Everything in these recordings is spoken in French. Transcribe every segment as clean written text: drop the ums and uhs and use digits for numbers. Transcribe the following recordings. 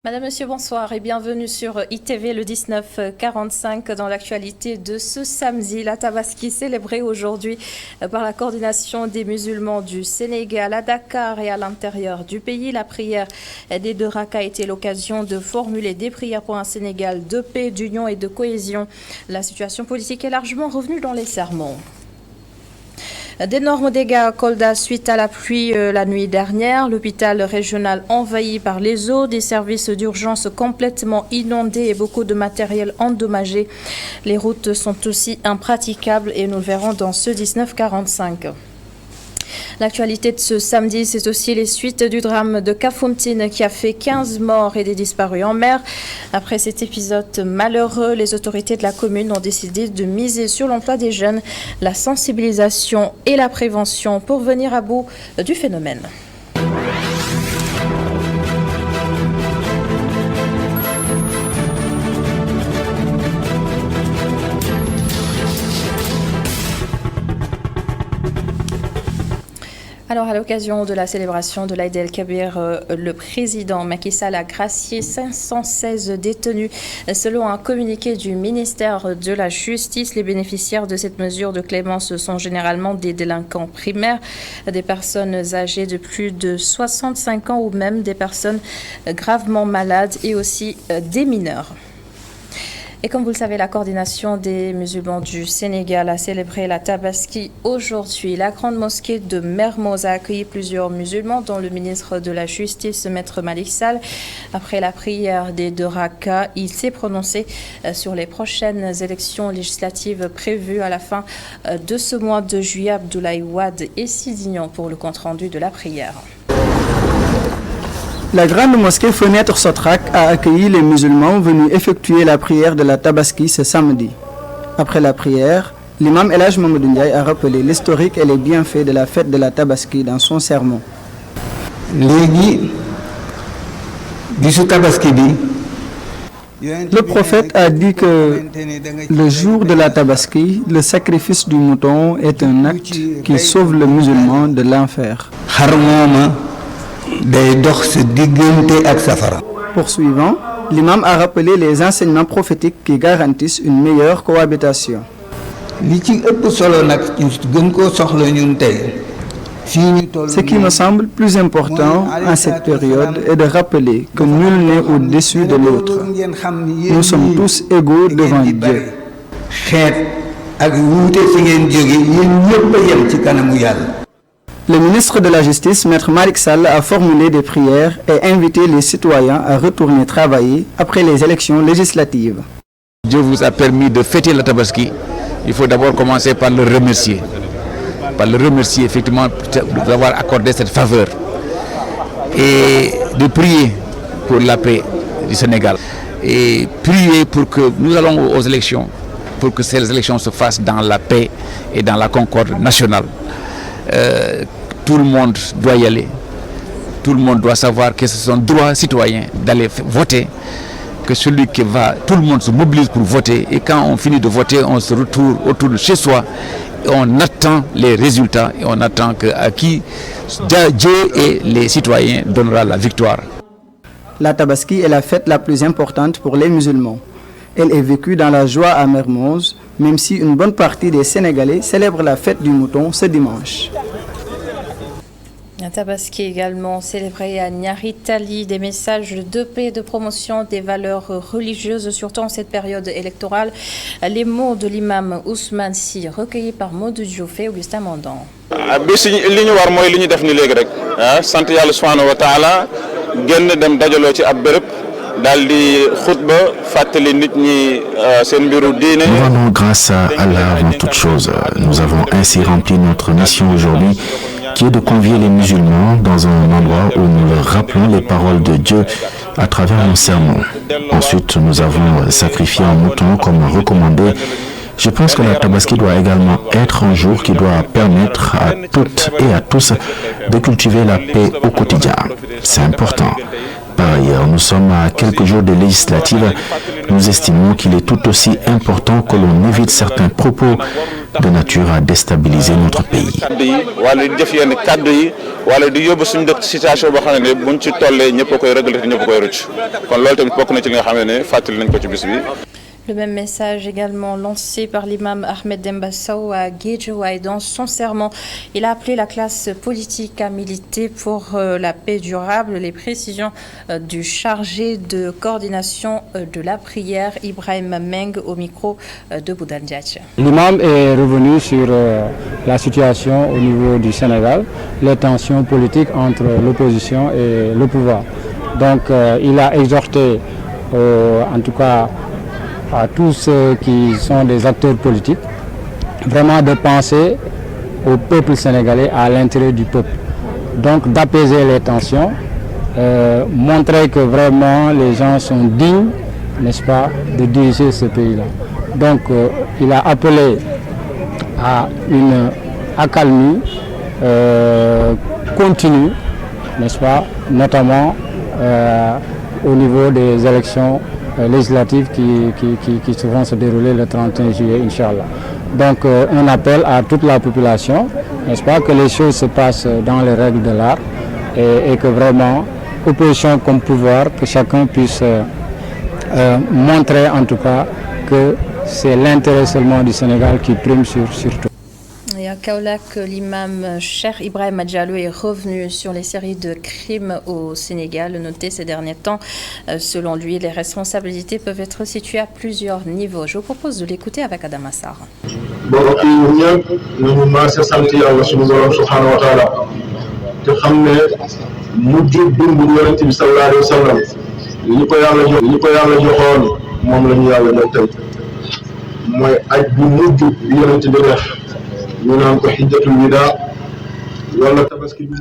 Madame, Monsieur, bonsoir et bienvenue sur ITV le 1945 dans l'actualité de ce samedi. La Tabaski célébrée aujourd'hui par la coordination des musulmans du Sénégal à Dakar et à l'intérieur du pays. La prière des deux rakas a été l'occasion de formuler des prières pour un Sénégal de paix, d'union et de cohésion. La situation politique est largement revenue dans les sermons. D'énormes dégâts à Kolda suite à la pluie la nuit dernière. L'hôpital régional envahi par les eaux, des services d'urgence complètement inondés et beaucoup de matériel endommagé. Les routes sont aussi impraticables et nous le verrons dans ce 1945. L'actualité de ce samedi, c'est aussi les suites du drame de Kafountine qui a fait 15 morts et des disparus en mer. Après cet épisode malheureux, les autorités de la commune ont décidé de miser sur l'emploi des jeunes, la sensibilisation et la prévention pour venir à bout du phénomène. Alors, à l'occasion de la célébration de l'Aïd el-Kabir, le président Macky Sall a gracié 516 détenus. Selon un communiqué du ministère de la Justice, les bénéficiaires de cette mesure de clémence sont généralement des délinquants primaires, des personnes âgées de plus de 65 ans ou même des personnes gravement malades et aussi des mineurs. Et comme vous le savez, la coordination des musulmans du Sénégal a célébré la Tabaski aujourd'hui. La grande mosquée de Mermoz a accueilli plusieurs musulmans, dont le ministre de la Justice, Maître Malick Sall. Après la prière des deux rakas, il s'est prononcé sur les prochaines élections législatives prévues à la fin de ce mois de juillet. Abdoulaye Wade est Sidignon pour le compte-rendu de la prière. La grande mosquée Fenêtre Sotrak a accueilli les musulmans venus effectuer la prière de la Tabaski ce samedi. Après la prière, l'imam El Hadj Mamadou Ndiaye a rappelé l'historique et les bienfaits de la fête de la Tabaski dans son sermon. Le prophète a dit que le jour de la Tabaski, le sacrifice du mouton est un acte qui sauve le musulman de l'enfer. Poursuivant, l'imam a rappelé les enseignements prophétiques qui garantissent une meilleure cohabitation. Ce qui me semble plus important en cette période est de rappeler que nul n'est au-dessus de l'autre. Nous sommes tous égaux devant Dieu. Le ministre de la Justice, Maître Malick Sall, a formulé des prières et invité les citoyens à retourner travailler après les élections législatives. Dieu vous a permis de fêter la Tabaski. Il faut d'abord commencer par le remercier. Par le remercier effectivement de vous avoir accordé cette faveur. Et de prier pour la paix du Sénégal. Et prier pour que nous allons aux élections, pour que ces élections se fassent dans la paix et dans la concorde nationale. Tout le monde doit y aller. Tout le monde doit savoir que c'est son droit citoyen d'aller voter. Que celui qui va, tout le monde se mobilise pour voter. Et quand on finit de voter, on se retrouve autour de chez soi. Et on attend les résultats et on attend à qui Dieu et les citoyens donnera la victoire. La Tabaski est la fête la plus importante pour les musulmans. Elle est vécue dans la joie à Mermoz, même si une bonne partie des Sénégalais célèbrent la fête du mouton ce dimanche. La Tabaski également célébrée à Niaritali, des messages de paix et de promotion des valeurs religieuses, surtout en cette période électorale. Les mots de l'imam Ousmane Sy, recueillis par Modou Diouf et Augustin Mandan. Nous rendons grâce à Allah avant toute chose. Nous avons ainsi rempli notre mission aujourd'hui, qui est de convier les musulmans dans un endroit où nous leur rappelons les paroles de Dieu à travers un sermon. Ensuite, nous avons sacrifié un mouton comme recommandé. Je pense que la Tabaski doit également être un jour qui doit permettre à toutes et à tous de cultiver la paix au quotidien. C'est important. Par ailleurs, nous sommes à quelques jours des législatives. Nous estimons qu'il est tout aussi important que l'on évite certains propos de nature à déstabiliser notre pays. Le même message également lancé par l'imam Ahmed Dembassou à Guédiawaye dans son sermon. Il a appelé la classe politique à militer pour la paix durable. Les précisions du chargé de coordination de la prière, Ibrahim Meng, au micro de Boudal Diache. L'imam est revenu sur la situation au niveau du Sénégal, les tensions politiques entre l'opposition et le pouvoir. Donc il a exhorté, en tout cas, à tous ceux qui sont des acteurs politiques, vraiment de penser au peuple sénégalais, à l'intérêt du peuple. Donc d'apaiser les tensions, montrer que vraiment les gens sont dignes, n'est-ce pas, de diriger ce pays-là. Donc il a appelé à une accalmie continue, n'est-ce pas, notamment au niveau des élections législatives qui vont se dérouler le 31 juillet, Inch'Allah. Donc un appel à toute la population, n'est-ce pas, que les choses se passent dans les règles de l'art et que vraiment, opposition comme pouvoir, que chacun puisse montrer en tout cas que c'est l'intérêt seulement du Sénégal qui prime sur tout. Et à Kaolack, l'imam Cheikh Ibrahim Diallo est revenu sur les séries de crimes au Sénégal notés ces derniers temps. Selon lui, les responsabilités peuvent être situées à plusieurs niveaux. Je vous propose de l'écouter avec Adama Sarr.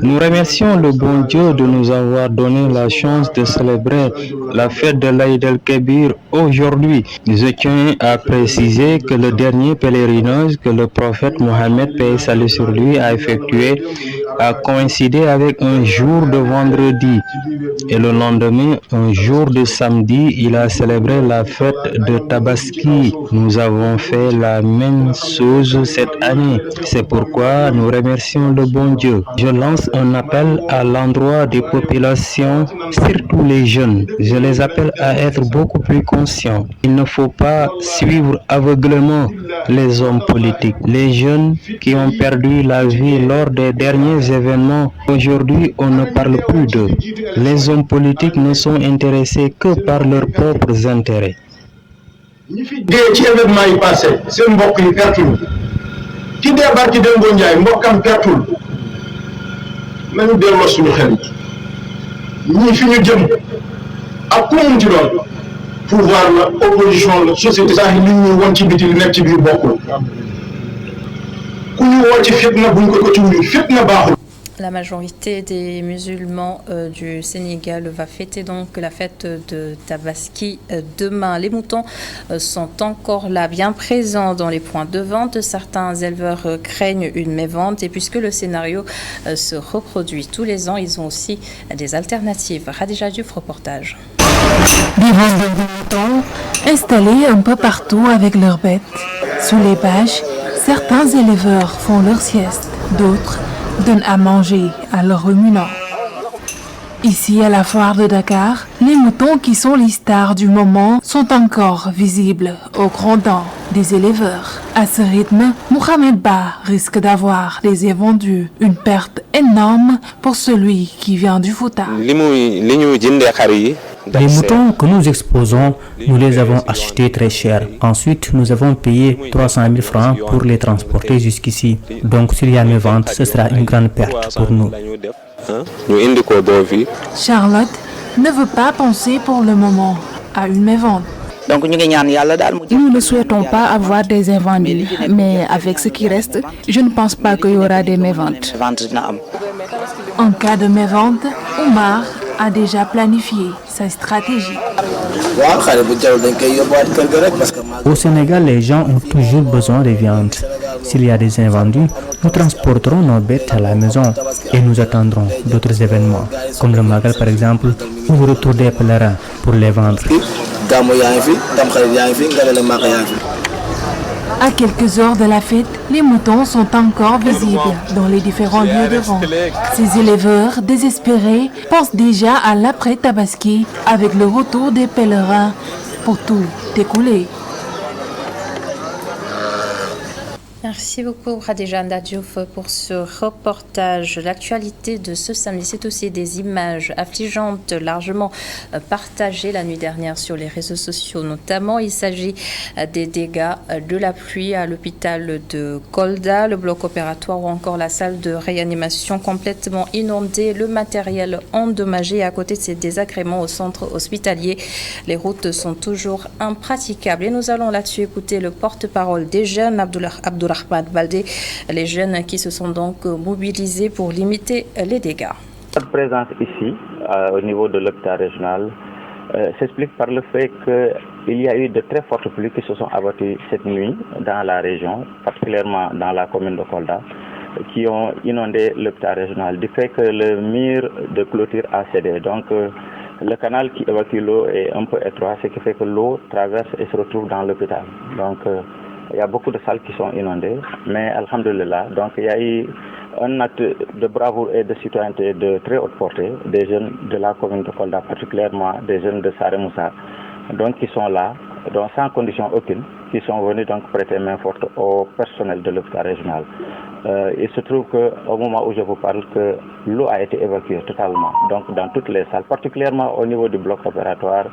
Nous remercions le bon Dieu de nous avoir donné la chance de célébrer la fête de l'Aïd el-Kébir aujourd'hui. Je tiens à préciser que le dernier pèlerinage que le prophète Mohammed, paix et salut sur lui, a effectué a coïncidé avec un jour de vendredi. Et le lendemain, un jour de samedi, il a célébré la fête de Tabaski. Nous avons fait la même chose cette année. C'est pourquoi nous remercions le bon Dieu. Je lance un appel à l'endroit des populations, surtout les jeunes. Je les appelle à être beaucoup plus conscients. Il ne faut pas suivre aveuglément les hommes politiques. Les jeunes qui ont perdu la vie lors des derniers événements, aujourd'hui on ne parle plus d'eux. Les hommes politiques ne sont intéressés que par leurs propres intérêts. nañu delloo suñu xel yi ñii fi ñu jëm ak ku mu ci doon pouvoir la opposition la société sax li ñuy won ci biti li nekk ci biir bokkul ku ñu woo ci fitna buñ ko ci wuyu fitna baaxul. La majorité des musulmans du Sénégal va fêter donc la fête de Tabaski demain. Les moutons sont encore là, bien présents dans les points de vente. Certains éleveurs craignent une mévente et puisque le scénario se reproduit tous les ans, ils ont aussi des alternatives. Khadija Diouf, reportage. Des vendeurs de moutons installés un peu partout avec leurs bêtes. Sous les bâches, certains éleveurs font leur sieste, d'autres donnent à manger à leurs ruminants. Ici, à la foire de Dakar, les moutons qui sont les stars du moment sont encore visibles au grand dents des éleveurs. À ce rythme, Mohamed Ba risque d'avoir des invendus, une perte énorme pour celui qui vient du Fouta. Les moutons que nous exposons, nous les avons achetés très cher. Ensuite, nous avons payé 300 000 francs pour les transporter jusqu'ici. Donc, s'il y a une vente, ce sera une grande perte pour nous. Charlotte ne veut pas penser pour le moment à une mévente. Nous ne souhaitons pas avoir des invendus, mais avec ce qui reste, je ne pense pas qu'il y aura des méventes. En cas de mévente, Omar a déjà planifié sa stratégie. Au Sénégal, les gens ont toujours besoin de viande. S'il y a des invendus, Nous transporterons nos bêtes à la maison et nous attendrons d'autres événements, comme le Magal par exemple, ou le retour des pèlerins pour les vendre. À quelques heures de la fête, les moutons sont encore visibles dans les différents lieux de vente. Ces éleveurs désespérés pensent déjà à l'après-Tabaski avec le retour des pèlerins pour tout écouler. Merci beaucoup Khadija Diouf pour ce reportage. L'actualité de ce samedi, c'est aussi des images affligeantes largement partagées la nuit dernière sur les réseaux sociaux notamment. Il s'agit des dégâts de la pluie à l'hôpital de Kolda, le bloc opératoire ou encore la salle de réanimation complètement inondée, le matériel endommagé. À côté de ces désagréments au centre hospitalier, les routes sont toujours impraticables. Et nous allons là-dessus écouter le porte-parole des jeunes, Abdulrahman Baldé, les jeunes qui se sont donc mobilisés pour limiter les dégâts. Notre présence ici, au niveau de l'hôpital régional, s'explique par le fait qu'il y a eu de très fortes pluies qui se sont abattues cette nuit dans la région, particulièrement dans la commune de Kolda, qui ont inondé l'hôpital régional, du fait que le mur de clôture a cédé. Donc, le canal qui évacue l'eau est un peu étroit, ce qui fait que l'eau traverse et se retrouve dans l'hôpital. Donc, il y a beaucoup de salles qui sont inondées, mais alhamdoulilah, donc il y a eu un acte de bravoure et de citoyenneté de très haute portée, des jeunes de la commune de Kolda, particulièrement des jeunes de Saré Moussa, donc qui sont là, donc sans condition aucune, qui sont venus donc prêter main forte au personnel de l'hôpital régional. Il se trouve qu'au moment où je vous parle, que l'eau a été évacuée totalement, donc dans toutes les salles, particulièrement au niveau du bloc opératoire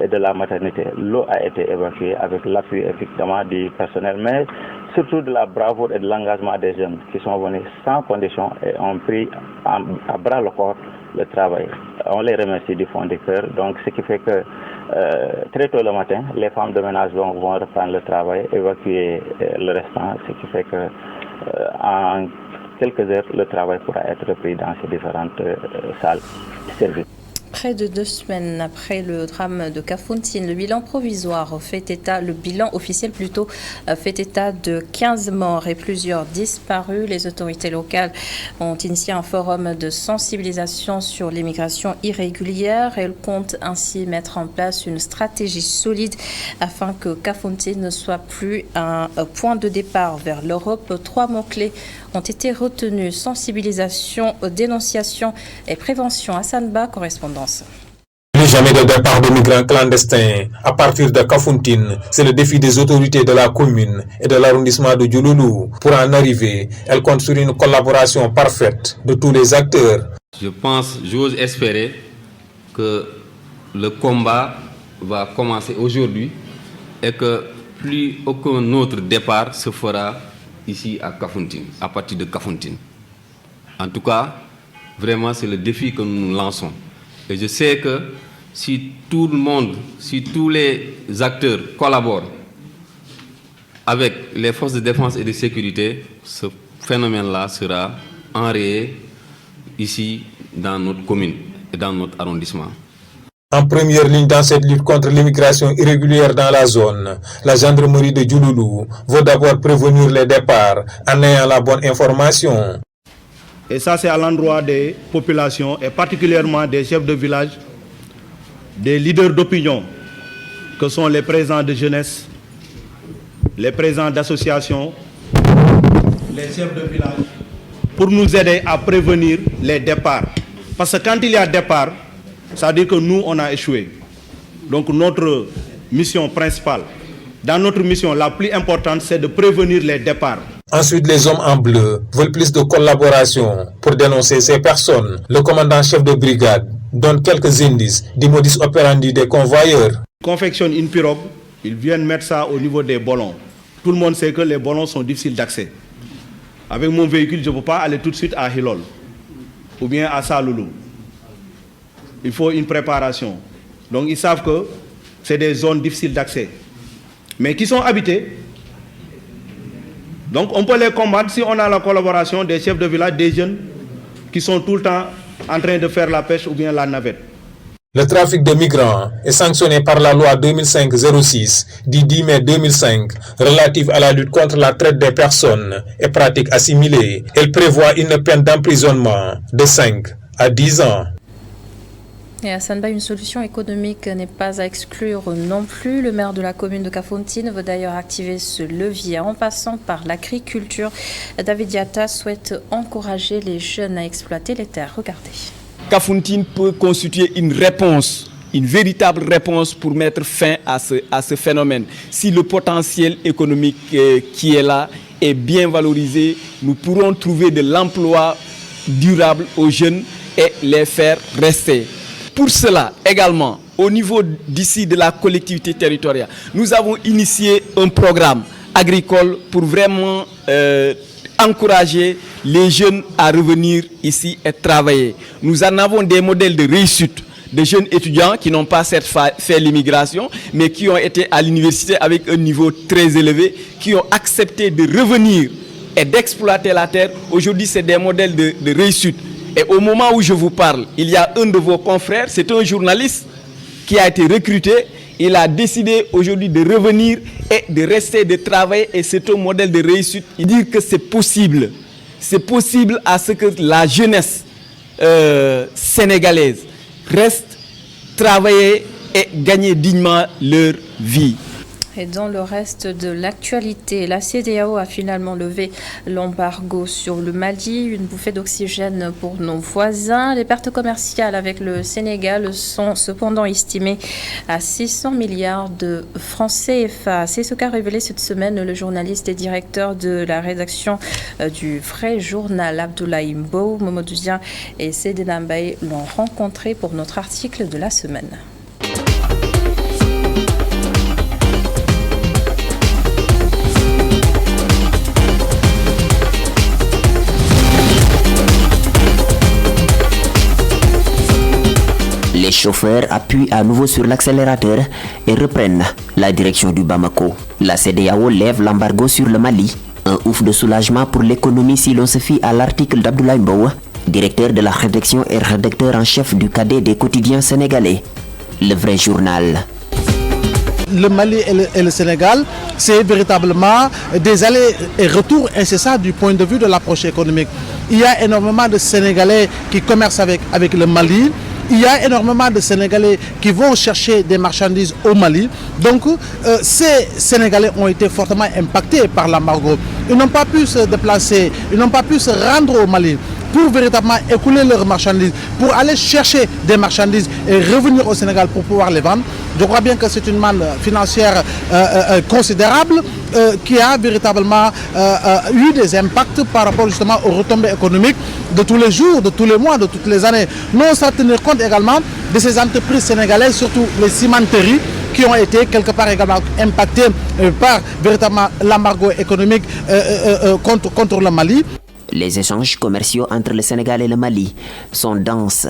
et de la maternité. L'eau a été évacuée avec l'appui effectivement du personnel, mais surtout de la bravoure et de l'engagement des jeunes qui sont venus sans condition et ont pris à bras le corps le travail. On les remercie du fond du cœur. Donc, ce qui fait que très tôt le matin, les femmes de ménage vont reprendre le travail, évacuer le restant, ce qui fait que en quelques heures, le travail pourra être repris dans ces différentes salles de service. Près de 2 semaines après le drame de Kafountine, le bilan officiel fait état de 15 morts et plusieurs disparus. Les autorités locales ont initié un forum de sensibilisation sur l'immigration irrégulière. Elles comptent ainsi mettre en place une stratégie solide afin que Kafountine ne soit plus un point de départ vers l'Europe. 3 mots-clés ont été retenus: sensibilisation, dénonciation et prévention. Hassan Ba, correspondance. Plus jamais de départ de migrants clandestins à partir de Kafountine. C'est le défi des autorités de la commune et de l'arrondissement de Diouloulou. Pour en arriver, elles comptent sur une collaboration parfaite de tous les acteurs. J'ose espérer que le combat va commencer aujourd'hui et que plus aucun autre départ se fera ici à Kafountine, à partir de Kafountine. En tout cas, vraiment, c'est le défi que nous lançons. Et je sais que si tout le monde, si tous les acteurs collaborent avec les forces de défense et de sécurité, ce phénomène-là sera enrayé ici dans notre commune et dans notre arrondissement. En première ligne dans cette lutte contre l'immigration irrégulière dans la zone, la gendarmerie de Diouloulou veut d'abord prévenir les départs en ayant la bonne information. Et ça, c'est à l'endroit des populations et particulièrement des chefs de village, des leaders d'opinion, que sont les présidents de jeunesse, les présidents d'associations, les chefs de village, pour nous aider à prévenir les départs. Parce que quand il y a départ, ça veut dire que nous, on a échoué. Donc notre mission principale, dans notre mission la plus importante, c'est de prévenir les départs. Ensuite, les hommes en bleu veulent plus de collaboration pour dénoncer ces personnes. Le commandant-chef de brigade donne quelques indices du modus operandi des convoyeurs. Ils confectionnent une pirogue, ils viennent mettre ça au niveau des ballons. Tout le monde sait que les ballons sont difficiles d'accès. Avec mon véhicule, je ne peux pas aller tout de suite à Hilol ou bien à Saloulou. Il faut une préparation. Donc ils savent que c'est des zones difficiles d'accès, mais qui sont habitées. Donc on peut les combattre si on a la collaboration des chefs de village, des jeunes qui sont tout le temps en train de faire la pêche ou bien la navette. Le trafic de migrants est sanctionné par la loi 2005-06 du 10 mai 2005 relative à la lutte contre la traite des personnes et pratiques assimilées. Elle prévoit une peine d'emprisonnement de 5 à 10 ans. Et à Sanba, une solution économique n'est pas à exclure non plus. Le maire de la commune de Kafountine veut d'ailleurs activer ce levier en passant par l'agriculture. David Diatta souhaite encourager les jeunes à exploiter les terres. Regardez. Kafountine peut constituer une réponse, une véritable réponse pour mettre fin à ce phénomène. Si le potentiel économique qui est là est bien valorisé, nous pourrons trouver de l'emploi durable aux jeunes et les faire rester. Pour cela, également, au niveau d'ici de la collectivité territoriale, nous avons initié un programme agricole pour vraiment encourager les jeunes à revenir ici et travailler. Nous en avons des modèles de réussite de jeunes étudiants qui n'ont pas certes fait l'immigration, mais qui ont été à l'université avec un niveau très élevé, qui ont accepté de revenir et d'exploiter la terre. Aujourd'hui, c'est des modèles de réussite. Et au moment où je vous parle, il y a un de vos confrères, c'est un journaliste qui a été recruté. Il a décidé aujourd'hui de revenir et de rester, de travailler. Et c'est un modèle de réussite. Il dit que c'est possible. C'est possible à ce que la jeunesse sénégalaise reste, travailler et gagner dignement leur vie. Et dans le reste de l'actualité, la CEDEAO a finalement levé l'embargo sur le Mali, une bouffée d'oxygène pour nos voisins. Les pertes commerciales avec le Sénégal sont cependant estimées à 600 milliards de francs CFA. C'est ce qu'a révélé cette semaine le journaliste et directeur de la rédaction du Vrai Journal, Abdoulaye Mbow. Mamadou Dieng et Sédena Mbaye l'ont rencontré pour notre article de la semaine. Les chauffeurs appuient à nouveau sur l'accélérateur et reprennent la direction du Bamako. La CEDEAO lève l'embargo sur le Mali. Un ouf de soulagement pour l'économie si l'on se fie à l'article d'Abdoulaye Mbow, directeur de la rédaction et rédacteur en chef du cadet des quotidiens sénégalais. Le Vrai Journal. Le Mali et le Sénégal, c'est véritablement des allers et retours incessants du point de vue de l'approche économique. Il y a énormément de Sénégalais qui commercent avec le Mali. Il y a énormément de Sénégalais qui vont chercher des marchandises au Mali. Donc, ces Sénégalais ont été fortement impactés par l'embargo. Ils n'ont pas pu se déplacer, ils n'ont pas pu se rendre au Mali pour véritablement écouler leurs marchandises, pour aller chercher des marchandises et revenir au Sénégal pour pouvoir les vendre. Je crois bien que c'est une manne financière considérable qui a véritablement eu des impacts par rapport justement aux retombées économiques de tous les jours, de tous les mois, de toutes les années. Non sans tenir compte également de ces entreprises sénégalaises, surtout les cimenteries, qui ont été quelque part également impactées par véritablement l'embargo économique contre le Mali. Les échanges commerciaux entre le Sénégal et le Mali sont denses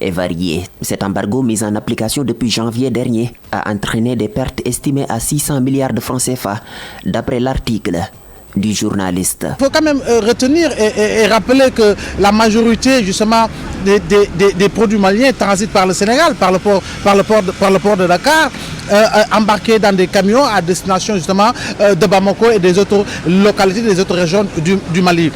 et variés. Cet embargo mis en application depuis janvier dernier a entraîné des pertes estimées à 600 milliards de francs CFA, d'après l'article du journaliste. Il faut quand même retenir et rappeler que la majorité justement des produits maliens transitent par le Sénégal, par le port de Dakar, embarqués dans des camions à destination justement de Bamako et des autres localités, des autres régions du Mali.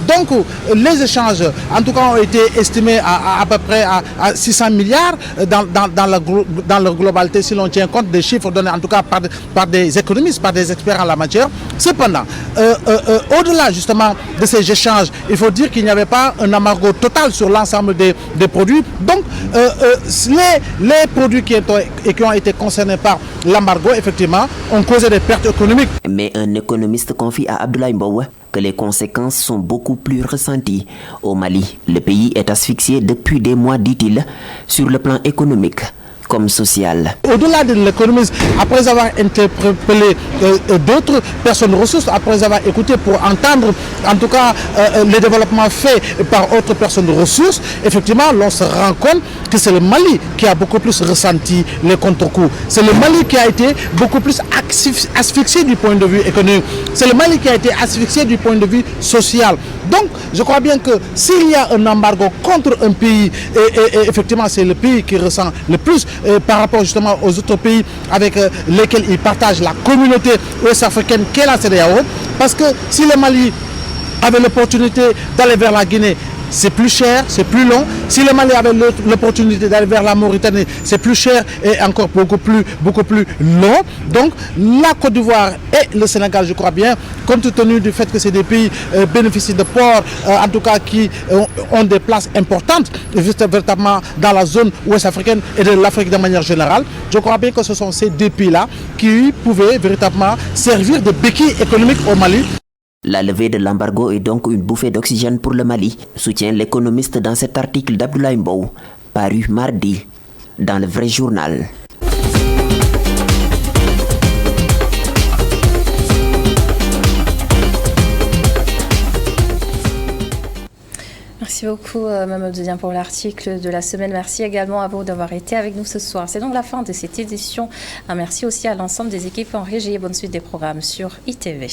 Donc les échanges en tout cas ont été estimés à peu près à 600 milliards dans leur globalité si l'on tient compte des chiffres donnés en tout cas par des économistes, par des experts en la matière. Cependant, au-delà justement de ces échanges, il faut dire qu'il n'y avait pas un embargo total sur l'ensemble des produits. Donc les produits qui ont été concernés par l'embargo effectivement ont causé des pertes économiques. Mais un économiste confie à Abdoulaye Mbow que les conséquences sont beaucoup plus ressenties. Au Mali, le pays est asphyxié depuis des mois, dit-il, sur le plan économique. comme sociales. Au-delà de l'économiste, après avoir interpellé d'autres personnes ressources, après avoir écouté pour entendre en tout cas les développements faits par autres personnes ressources, effectivement l'on se rend compte que c'est le Mali qui a beaucoup plus ressenti les contre-coups. C'est le Mali qui a été beaucoup plus asphyxié du point de vue économique. C'est le Mali qui a été asphyxié du point de vue social. Donc je crois bien que s'il y a un embargo contre un pays, et effectivement c'est le pays qui ressent le plus par rapport justement aux autres pays avec lesquels il partage la communauté ouest-africaine qu'est la CEDEAO, parce que si le Mali avait l'opportunité d'aller vers la Guinée, c'est plus cher, c'est plus long. Si le Mali avait l'opportunité d'aller vers la Mauritanie, c'est plus cher et encore beaucoup plus long. Donc la Côte d'Ivoire et le Sénégal, je crois bien, compte tenu du fait que c'est des pays bénéficient de ports, en tout cas qui ont des places importantes, véritablement dans la zone ouest africaine et de l'Afrique de manière générale, je crois bien que ce sont ces deux pays-là qui pouvaient véritablement servir de béquille économique au Mali. La levée de l'embargo est donc une bouffée d'oxygène pour le Mali, soutient l'économiste dans cet article d'Abdoulaye Mbow, paru mardi dans le Vrai Journal. Merci beaucoup Mamadou Dieng pour l'article de la semaine. Merci également à vous d'avoir été avec nous ce soir. C'est donc la fin de cette édition. Un merci aussi à l'ensemble des équipes en régie et bonne suite des programmes sur ITV.